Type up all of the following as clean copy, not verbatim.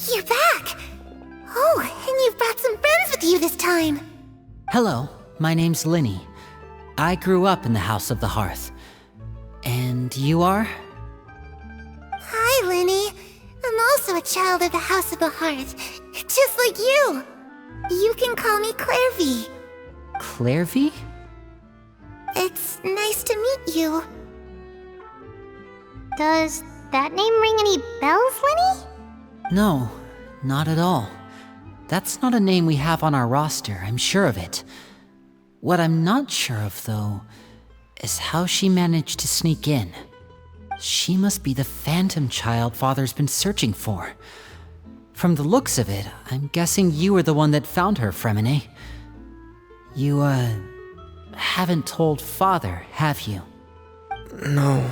You're back! Oh, and you've brought some friends with you this time! Hello, my name's Lyney. I grew up in the House of the Hearth. And you are? Hi, Lyney. I'm also a child of the House of the Hearth, just like you. You can call me Clairvy. Clairvy? It's nice to meet you. Does that name ring any bells, Lyney? No, not at all. That's not a name we have on our roster, I'm sure of it. What I'm not sure of, though, is how she managed to sneak in. She must be the phantom child Father's been searching for. From the looks of it, I'm guessing you were the one that found her, Freminet. You, haven't told Father, have you? No,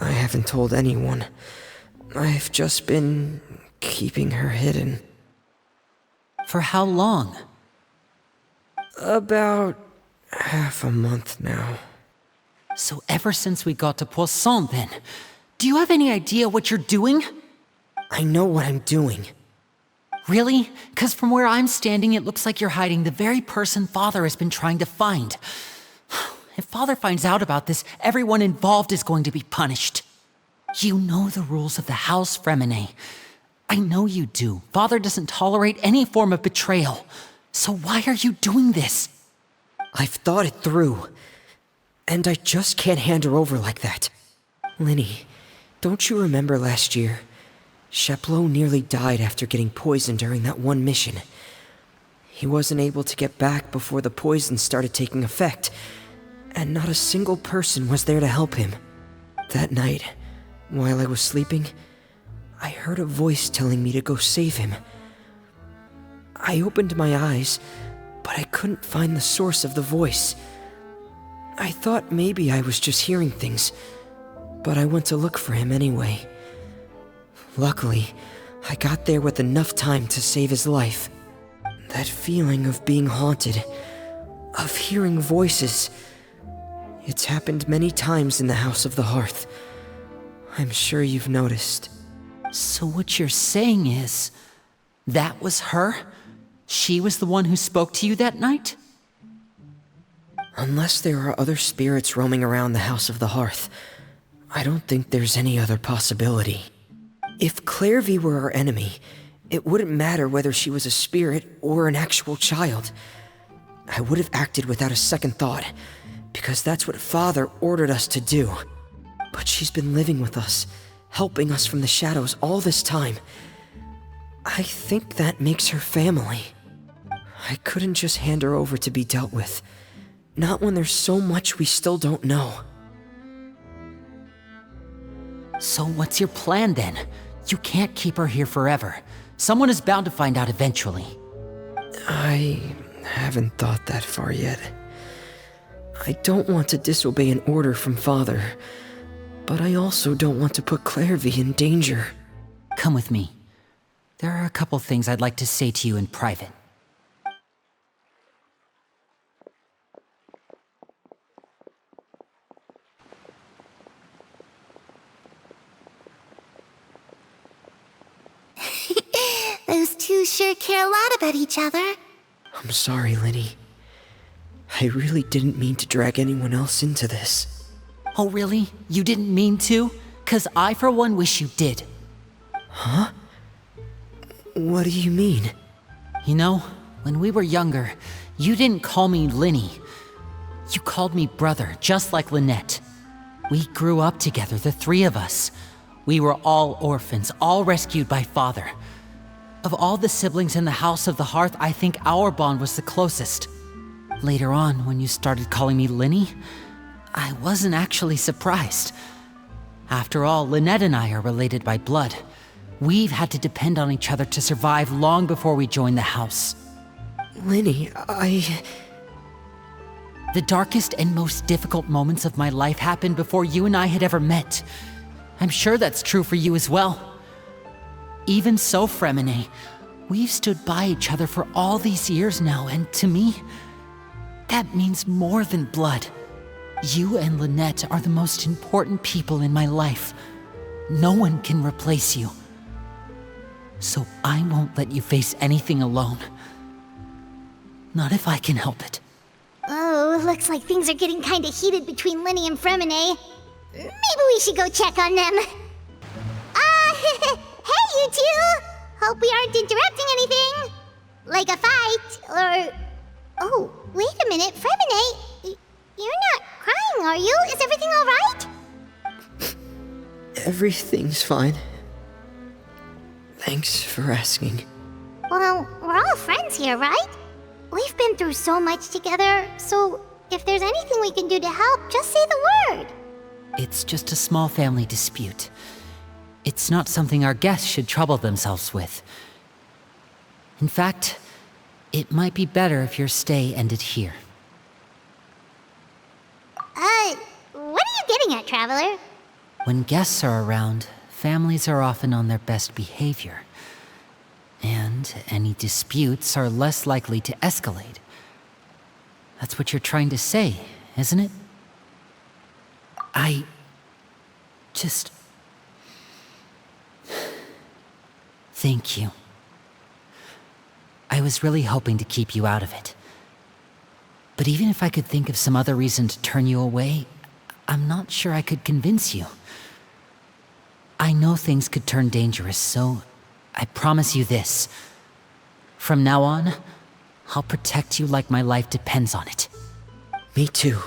I haven't told anyone. I've just been keeping her hidden. For how long? About half a month now. So ever since we got to Poisson, then. Do you have any idea what you're doing? I know what I'm doing. Really? 'Cause from where I'm standing, it looks like you're hiding the very person Father has been trying to find. If Father finds out about this, everyone involved is going to be punished. You know the rules of the house, Freminet. I know you do. Father doesn't tolerate any form of betrayal. So why are you doing this? I've thought it through. And I just can't hand her over like that. Lyney, don't you remember last year? Sheplo nearly died after getting poisoned during that one mission. He wasn't able to get back before the poison started taking effect, and not a single person was there to help him. That night, while I was sleeping, I heard a voice telling me to go save him. I opened my eyes, but I couldn't find the source of the voice. I thought maybe I was just hearing things, but I went to look for him anyway. Luckily, I got there with enough time to save his life. That feeling of being haunted, of hearing voices, it's happened many times in the House of the Hearth. I'm sure you've noticed. So what you're saying is, that was her? She was the one who spoke to you that night? Unless there are other spirits roaming around the House of the Hearth, I don't think there's any other possibility. If Clairvy were our enemy, it wouldn't matter whether she was a spirit or an actual child. I would have acted without a second thought, because that's what Father ordered us to do. But she's been living with us, helping us from the shadows all this time. I think that makes her family. I couldn't just hand her over to be dealt with. Not when there's so much we still don't know. So what's your plan then? You can't keep her here forever. Someone is bound to find out eventually. I haven't thought that far yet. I don't want to disobey an order from Father, but I also don't want to put Clairvy in danger. Come with me. There are a couple things I'd like to say to you in private. Those two sure care a lot about each other. I'm sorry, Lyney. I really didn't mean to drag anyone else into this. Oh really? You didn't mean to? 'Cause I for one wish you did. Huh? What do you mean? You know, when we were younger, you didn't call me Lyney. You called me brother, just like Lynette. We grew up together, the three of us. We were all orphans, all rescued by Father. Of all the siblings in the House of the Hearth, I think our bond was the closest. Later on, when you started calling me Lyney, I wasn't actually surprised. After all, Lynette and I are related by blood. We've had to depend on each other to survive long before we joined the house. Lyney, The darkest and most difficult moments of my life happened before you and I had ever met. I'm sure that's true for you as well. Even so, Freminet, we've stood by each other for all these years now, and to me, that means more than blood. You and Lynette are the most important people in my life. No one can replace you. So I won't let you face anything alone. Not if I can help it. Oh, looks like things are getting kinda heated between Lyney and Freminet. Maybe we should go check on them. Hey you two! Hope we aren't interrupting anything. Like a fight, or... Oh, wait a minute, Freminet. You're not crying, are you? Is everything alright? Everything's fine. Thanks for asking. Well, we're all friends here, right? We've been through so much together, so if there's anything we can do to help, just say the word. It's just a small family dispute. It's not something our guests should trouble themselves with. In fact, it might be better if your stay ended here. What are you getting at, Traveler? When guests are around, families are often on their best behavior. And any disputes are less likely to escalate. That's what you're trying to say, isn't it? I just... Thank you. I was really hoping to keep you out of it. But even if I could think of some other reason to turn you away, I'm not sure I could convince you. I know things could turn dangerous, so I promise you this. From now on, I'll protect you like my life depends on it. Me too.